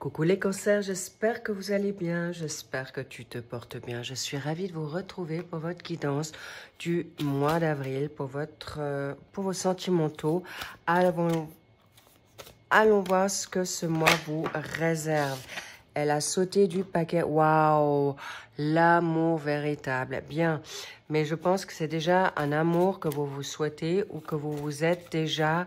Coucou les cancers, j'espère que vous allez bien, j'espère que tu te portes bien. Je suis ravie de vous retrouver pour votre guidance du mois d'avril, pour vos sentimentaux. Allons voir ce que ce mois vous réserve. Elle a sauté du paquet. Waouh, l'amour véritable. Bien, mais je pense que c'est déjà un amour que vous vous souhaitez ou que vous vous êtes déjà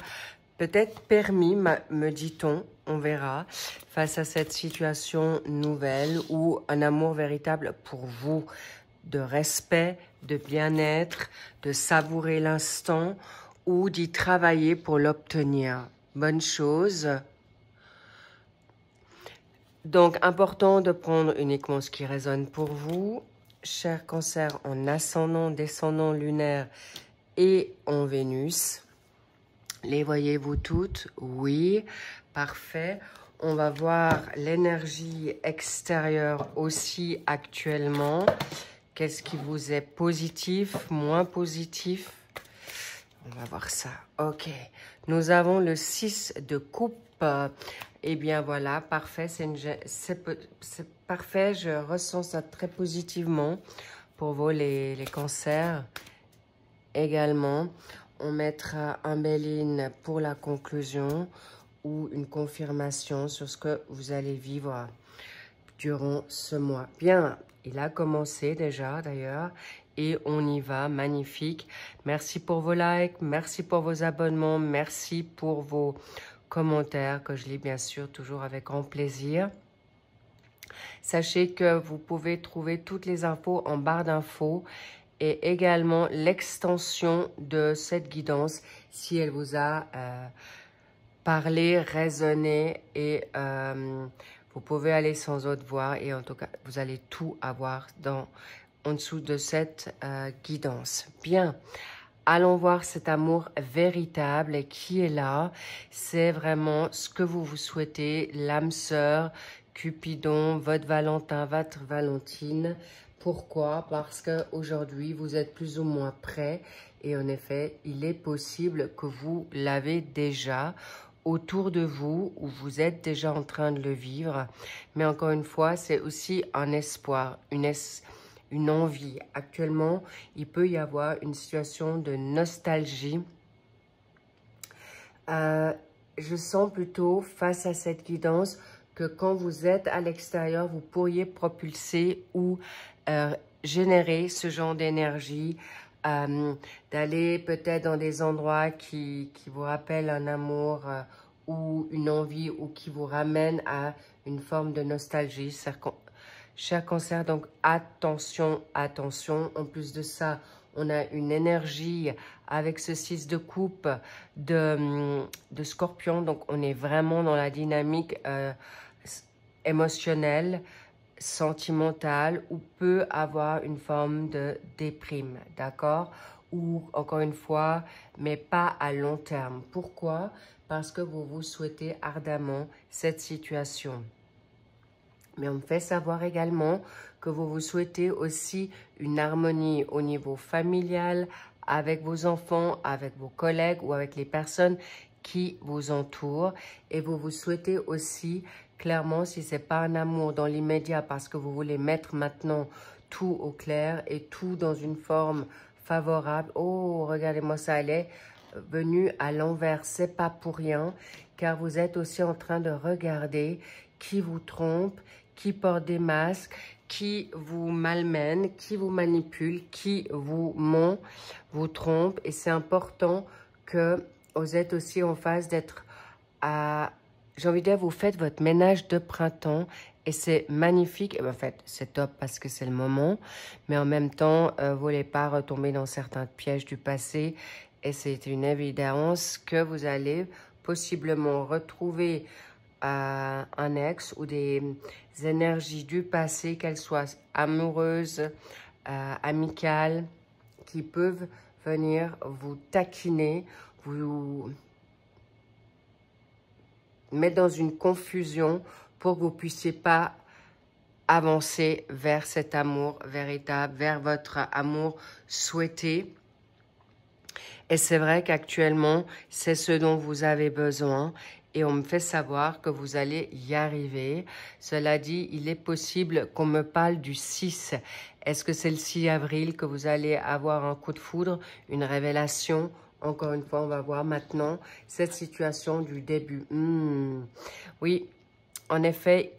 peut-être permis, me dit-on, on verra, face à cette situation nouvelle ou un amour véritable pour vous, de respect, de bien-être, de savourer l'instant ou d'y travailler pour l'obtenir. Bonne chose. Donc, important de prendre uniquement ce qui résonne pour vous. Cher cancer en ascendant, descendant lunaire et en Vénus. Les voyez-vous toutes? Oui, parfait. On va voir l'énergie extérieure aussi actuellement. Qu'est-ce qui vous est positif, moins positif? On va voir ça. Ok. Nous avons le 6 de coupe. Eh bien voilà, parfait. C'est parfait. Je ressens ça très positivement pour vous les cancers également. On mettra un bel-in pour la conclusion ou une confirmation sur ce que vous allez vivre durant ce mois. Bien, il a commencé déjà d'ailleurs et on y va, magnifique. Merci pour vos likes, merci pour vos abonnements, merci pour vos commentaires que je lis bien sûr toujours avec grand plaisir. Sachez que vous pouvez trouver toutes les infos en barre d'infos et également l'extension de cette guidance si elle vous a parlé, résonné et vous pouvez aller sans autre voir et en tout cas vous allez tout avoir en dessous de cette guidance. Bien, allons voir cet amour véritable qui est là. C'est vraiment ce que vous vous souhaitez, l'âme sœur, Cupidon, votre Valentin, votre Valentine. Pourquoi? Parce qu'aujourd'hui, vous êtes plus ou moins prêts et en effet, il est possible que vous l'avez déjà autour de vous ou vous êtes déjà en train de le vivre. Mais encore une fois, c'est aussi un espoir, une envie. Actuellement, il peut y avoir une situation de nostalgie. Je sens plutôt face à cette guidance que quand vous êtes à l'extérieur, vous pourriez propulser ou générer ce genre d'énergie, d'aller peut-être dans des endroits qui vous rappellent un amour ou une envie ou qui vous ramènent à une forme de nostalgie. Cher cancer, donc attention, attention. En plus de ça, on a une énergie avec ce 6 de coupe de scorpion. Donc, on est vraiment dans la dynamique émotionnelle, sentimentale, ou peut avoir une forme de déprime, d'accord? Ou, encore une fois, mais pas à long terme. Pourquoi? Parce que vous vous souhaitez ardemment cette situation. Mais on me fait savoir également que vous vous souhaitez aussi une harmonie au niveau familial, avec vos enfants, avec vos collègues ou avec les personnes qui vous entourent. Et vous vous souhaitez aussi, clairement, si ce n'est pas un amour dans l'immédiat, parce que vous voulez mettre maintenant tout au clair et tout dans une forme favorable. Oh, regardez-moi ça, elle est venue à l'envers, c'est pas pour rien, car vous êtes aussi en train de regarder qui vous trompe, qui porte des masques, qui vous malmène, qui vous manipule, qui vous ment, vous trompe. Et c'est important que vous êtes aussi en phase d'être à... J'ai envie de dire, vous faites votre ménage de printemps et c'est magnifique. Et en fait, c'est top parce que c'est le moment. Mais en même temps, vous ne voulez pas retomber dans certains pièges du passé. Et c'est une évidence que vous allez possiblement retrouver un ex ou des énergies du passé, qu'elles soient amoureuses, amicales, qui peuvent venir vous taquiner, vous mettre dans une confusion pour que vous ne puissiez pas avancer vers cet amour véritable, vers votre amour souhaité. Et c'est vrai qu'actuellement, c'est ce dont vous avez besoin. et on me fait savoir que vous allez y arriver. Cela dit, il est possible qu'on me parle du 6. Est-ce que c'est le 6 avril que vous allez avoir un coup de foudre, une révélation? Encore une fois, on va voir maintenant cette situation du début. Oui, en effet,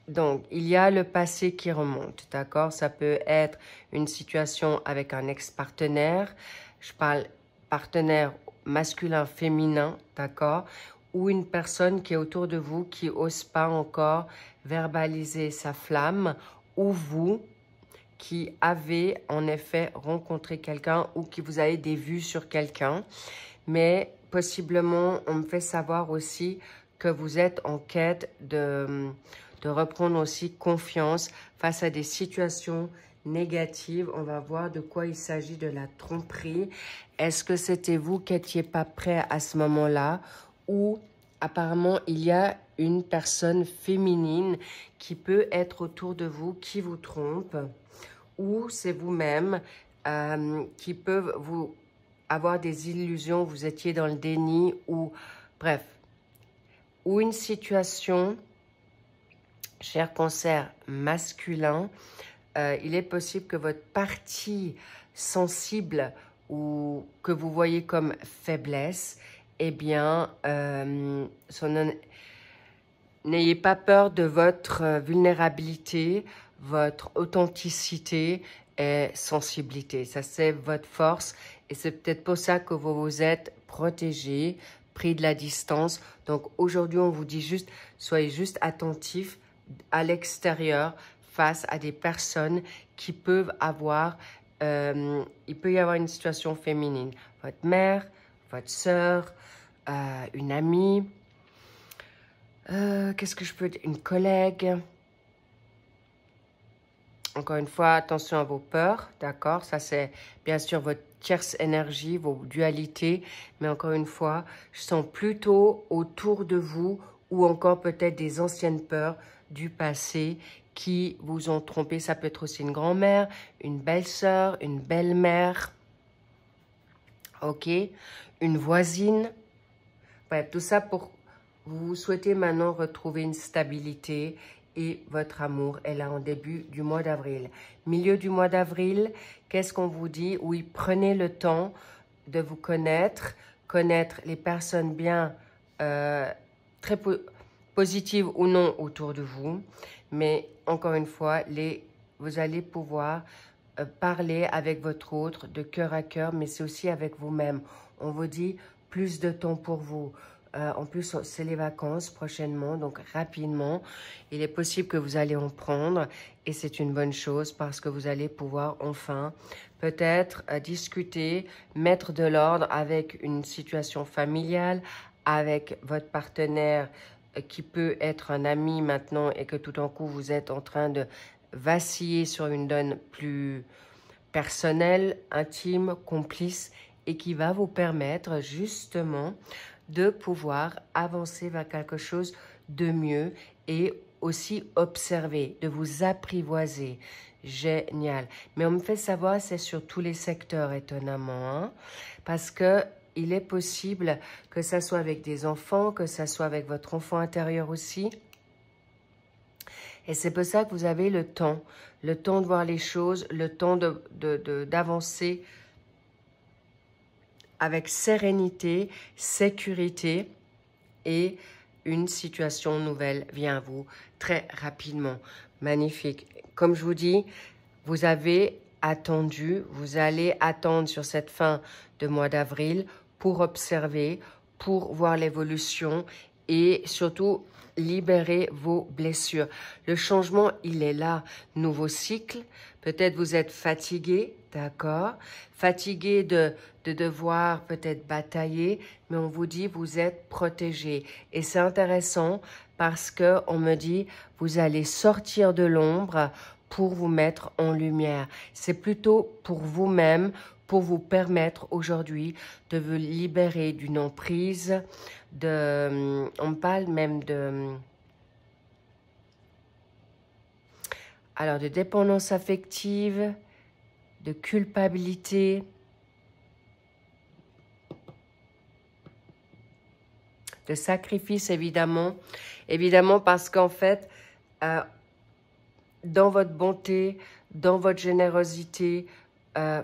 donc, il y a le passé qui remonte, d'accord? Ça peut être une situation avec un ex-partenaire. Je parle partenaire masculin, féminin, d'accord? Ou une personne qui est autour de vous qui n'ose pas encore verbaliser sa flamme. Ou vous qui avez en effet rencontré quelqu'un ou qui vous avez des vues sur quelqu'un. Mais possiblement, on me fait savoir aussi que vous êtes en quête de reprendre aussi confiance face à des situations négatives. On va voir de quoi il s'agit de la tromperie. Est-ce que c'était vous qui n'étiez pas prêt à ce moment-là ou apparemment il y a une personne féminine qui peut être autour de vous, qui vous trompe ou c'est vous-même qui peuvent vous avoir des illusions, vous étiez dans le déni ou bref, ou une situation, cher cancer masculin, il est possible que votre partie sensible ou que vous voyez comme faiblesse, eh bien, n'ayez pas peur de votre vulnérabilité, votre authenticité et sensibilité. Ça, c'est votre force et c'est peut-être pour ça que vous vous êtes protégé, pris de la distance. Donc, aujourd'hui, on vous dit juste, soyez juste attentifs à l'extérieur face à des personnes qui peuvent avoir, il peut y avoir une situation féminine. Votre mère, votre sœur, une amie, qu'est-ce que je peux dire? Une collègue. Encore une fois, attention à vos peurs, d'accord? Ça, c'est bien sûr votre tierce énergie, vos dualités. Mais encore une fois, je sens plutôt autour de vous ou encore peut-être des anciennes peurs du passé qui vous ont trompé. Ça peut être aussi une grand-mère, une belle-sœur, une belle-mère, ok? Une voisine. Bref, tout ça pour vous souhaitez maintenant retrouver une stabilité et votre amour est là en début du mois d'avril. Milieu du mois d'avril, qu'est-ce qu'on vous dit? Oui, prenez le temps de vous connaître, connaître les personnes bien, très positives ou non autour de vous. Mais encore une fois, vous allez pouvoir parler avec votre autre de cœur à cœur, mais c'est aussi avec vous-même. On vous dit plus de temps pour vous. En plus, c'est les vacances prochainement, donc rapidement. Il est possible que vous allez en prendre et c'est une bonne chose parce que vous allez pouvoir enfin peut-être discuter, mettre de l'ordre avec une situation familiale, avec votre partenaire qui peut être un ami maintenant et que tout d'un coup vous êtes en train de vaciller sur une donne plus personnelle, intime, complice et qui va vous permettre justement de pouvoir avancer vers quelque chose de mieux et aussi observer, de vous apprivoiser. Génial. Mais on me fait savoir, c'est sur tous les secteurs, étonnamment, hein, parce que il est possible que ça soit avec des enfants, que ça soit avec votre enfant intérieur aussi. Et c'est pour ça que vous avez le temps de voir les choses, le temps d'avancer avec sérénité, sécurité et une situation nouvelle vient à vous très rapidement. Magnifique. Comme je vous dis, vous avez attendu, vous allez attendre sur cette fin de mois d'avril pour observer, pour voir l'évolution et surtout libérer vos blessures. Le changement, il est là. Nouveau cycle. Peut-être vous êtes fatigué, d'accord? Fatigué de devoir peut-être batailler, mais on vous dit vous êtes protégé. Et c'est intéressant parce que on me dit vous allez sortir de l'ombre pour vous mettre en lumière. C'est plutôt pour vous-même, pour vous permettre aujourd'hui de vous libérer d'une emprise, on parle même de dépendance affective, de culpabilité, de sacrifice, évidemment. Évidemment, parce qu'en fait, dans votre bonté, dans votre générosité,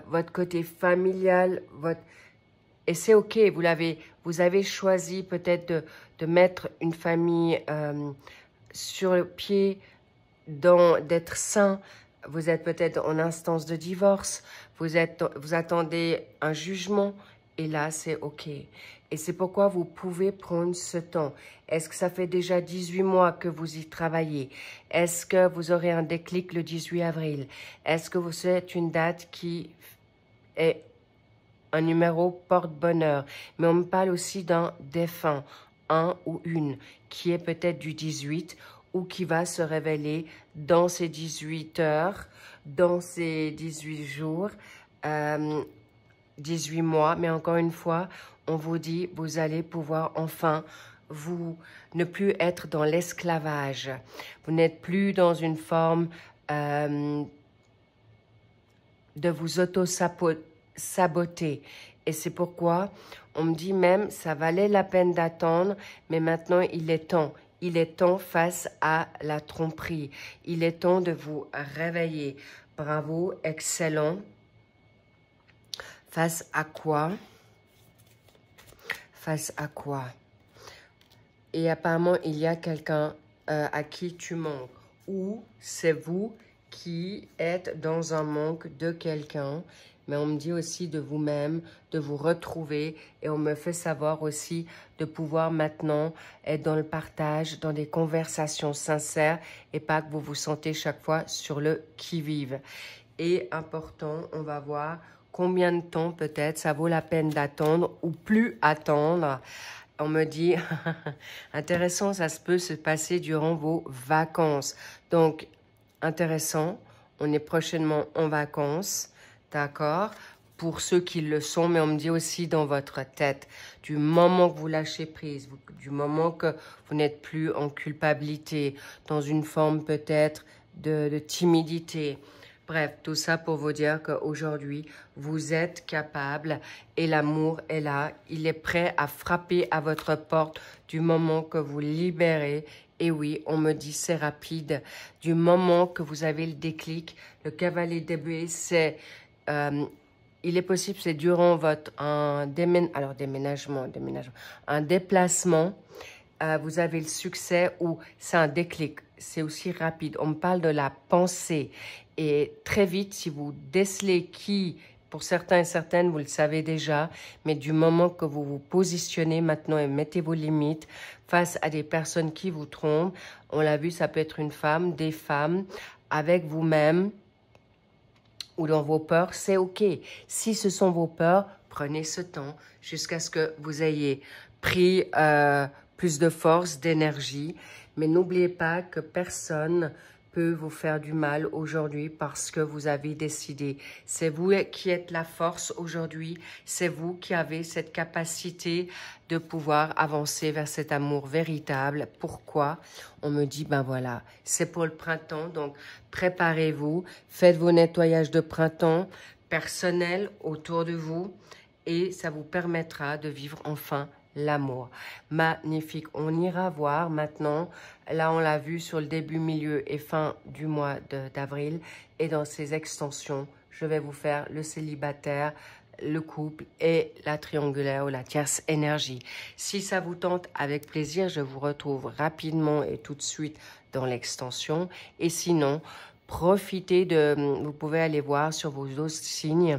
votre côté familial, et c'est ok, vous avez choisi peut-être de mettre une famille sur le pied, d'être sain. Vous êtes peut-être en instance de divorce, vous attendez un jugement, et là, c'est ok. Et c'est pourquoi vous pouvez prendre ce temps. Est-ce que ça fait déjà 18 mois que vous y travaillez? Est-ce que vous aurez un déclic le 18 avril? Est-ce que vous êtes une date qui est un numéro porte-bonheur? Mais on me parle aussi d'un défunt, un ou une, qui est peut-être du 18 ou qui va se révéler dans ces 18 heures, dans ces 18 jours, 18 mois. Mais encore une fois, on vous dit, vous allez pouvoir enfin ne plus être dans l'esclavage. Vous n'êtes plus dans une forme de vous auto-saboter. Et c'est pourquoi on me dit même, ça valait la peine d'attendre, mais maintenant il est temps. Il est temps face à la tromperie. Il est temps de vous réveiller. Bravo, excellent. Face à quoi? Face à quoi? Et apparemment, il y a quelqu'un à qui tu manques. Ou c'est vous qui êtes dans un manque de quelqu'un. Mais on me dit aussi de vous-même, de vous retrouver. Et on me fait savoir aussi de pouvoir maintenant être dans le partage, dans des conversations sincères. Et pas que vous vous sentez chaque fois sur le qui-vive. Et important, on va voir combien de temps peut-être ça vaut la peine d'attendre ou plus attendre. On me dit, intéressant, ça peut se passer durant vos vacances. Donc, intéressant, on est prochainement en vacances, d'accord? Pour ceux qui le sont, mais on me dit aussi dans votre tête, du moment que vous lâchez prise, du moment que vous n'êtes plus en culpabilité, dans une forme peut-être de timidité. Bref, tout ça pour vous dire qu'aujourd'hui, vous êtes capable et l'amour est là. Il est prêt à frapper à votre porte du moment que vous libérez. Et oui, on me dit c'est rapide. Du moment que vous avez le déclic, le cavalier d'épée, c'est... il est possible, c'est durant un déplacement, vous avez le succès ou c'est un déclic. C'est aussi rapide. On me parle de la pensée. Et très vite, si vous décelez qui, pour certains et certaines, vous le savez déjà, mais du moment que vous vous positionnez maintenant et mettez vos limites face à des personnes qui vous trompent, on l'a vu, ça peut être une femme, des femmes, avec vous-même ou dans vos peurs, c'est ok. Si ce sont vos peurs, prenez ce temps jusqu'à ce que vous ayez pris plus de force, d'énergie. Mais n'oubliez pas que personne peut vous faire du mal aujourd'hui parce que vous avez décidé. C'est vous qui êtes la force aujourd'hui. C'est vous qui avez cette capacité de pouvoir avancer vers cet amour véritable. Pourquoi? On me dit, ben voilà, c'est pour le printemps. Donc, préparez-vous. Faites vos nettoyages de printemps personnels autour de vous et ça vous permettra de vivre enfin l'amour. Magnifique. On ira voir maintenant. Là, on l'a vu sur le début, milieu et fin du mois d'avril. Et dans ces extensions, je vais vous faire le célibataire, le couple et la triangulaire ou la tierce énergie. Si ça vous tente, avec plaisir, je vous retrouve rapidement et tout de suite dans l'extension. Et sinon, profitez vous pouvez aller voir sur vos autres signes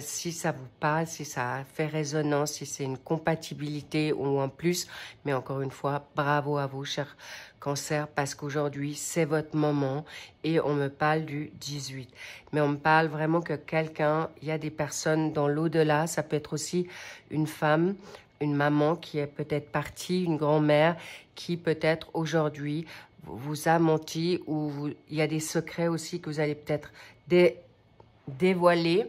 si ça vous parle, si ça fait résonance, si c'est une compatibilité ou un plus. Mais encore une fois, bravo à vous, cher Cancer, parce qu'aujourd'hui, c'est votre moment et on me parle du 18. Mais on me parle vraiment que quelqu'un, il y a des personnes dans l'au-delà, ça peut être aussi une femme, une maman qui est peut-être partie, une grand-mère qui peut-être aujourd'hui vous a menti ou il y a des secrets aussi que vous allez peut-être dévoiler,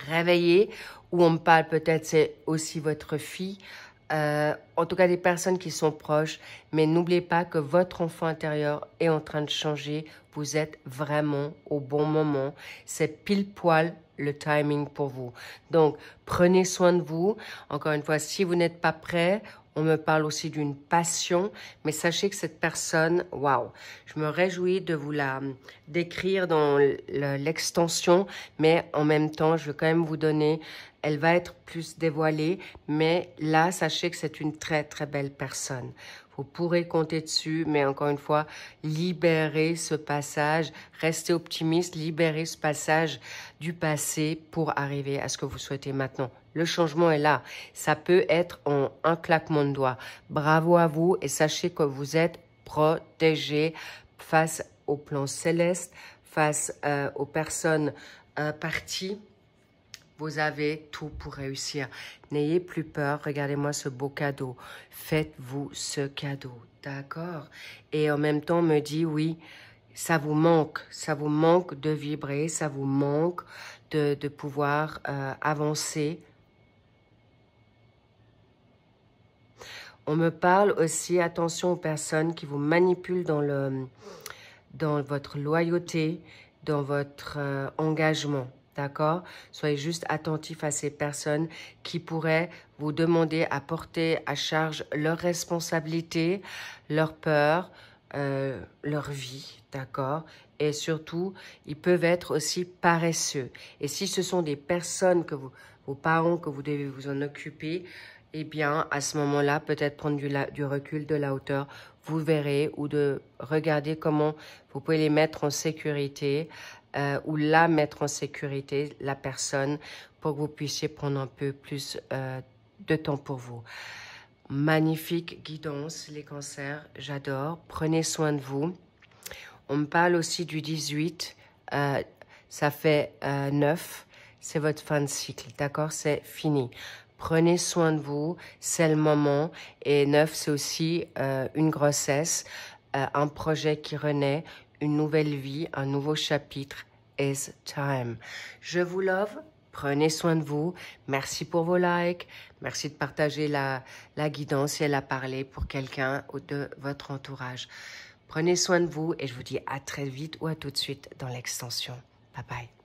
réveiller, ou on me parle peut-être c'est aussi votre fille, en tout cas des personnes qui sont proches, mais n'oubliez pas que votre enfant intérieur est en train de changer, vous êtes vraiment au bon moment, c'est pile poil le timing pour vous. Donc, prenez soin de vous. Encore une fois, si vous n'êtes pas prêt, on me parle aussi d'une passion, mais sachez que cette personne, waouh, je me réjouis de vous la décrire dans l'extension, mais en même temps, je veux quand même vous donner, elle va être plus dévoilée, mais là, sachez que c'est une très, très belle personne. Vous pourrez compter dessus, mais encore une fois, libérez ce passage, restez optimiste, libérez ce passage du passé pour arriver à ce que vous souhaitez maintenant. Le changement est là. Ça peut être en un claquement de doigts. Bravo à vous et sachez que vous êtes protégés face au plan céleste, face aux personnes parties. Vous avez tout pour réussir. N'ayez plus peur. Regardez-moi ce beau cadeau. Faites-vous ce cadeau. D'accord? Et en même temps, on me dit, oui, ça vous manque de vibrer, ça vous manque de pouvoir avancer. On me parle aussi, attention aux personnes qui vous manipulent dans votre loyauté, dans votre engagement. D'accord? Soyez juste attentifs à ces personnes qui pourraient vous demander à porter à charge leurs responsabilités, leurs peurs, leur vie. D'accord? Et surtout, ils peuvent être aussi paresseux. Et si ce sont des personnes que vos parents, que vous devez vous en occuper, eh bien, à ce moment-là, peut-être prendre du recul, de la hauteur, vous verrez, ou de regarder comment vous pouvez les mettre en sécurité, ou la mettre en sécurité, la personne, pour que vous puissiez prendre un peu plus de temps pour vous. Magnifique guidance, les cancers, j'adore. Prenez soin de vous. On me parle aussi du 18, ça fait 9, c'est votre fin de cycle, d'accord? C'est fini. Prenez soin de vous, c'est le moment. Et 9, c'est aussi une grossesse, un projet qui renaît, une nouvelle vie, un nouveau chapitre. Is time. Je vous love. Prenez soin de vous. Merci pour vos likes. Merci de partager la guidance si elle a parlé pour quelqu'un de votre entourage. Prenez soin de vous et je vous dis à très vite ou à tout de suite dans l'extension. Bye bye.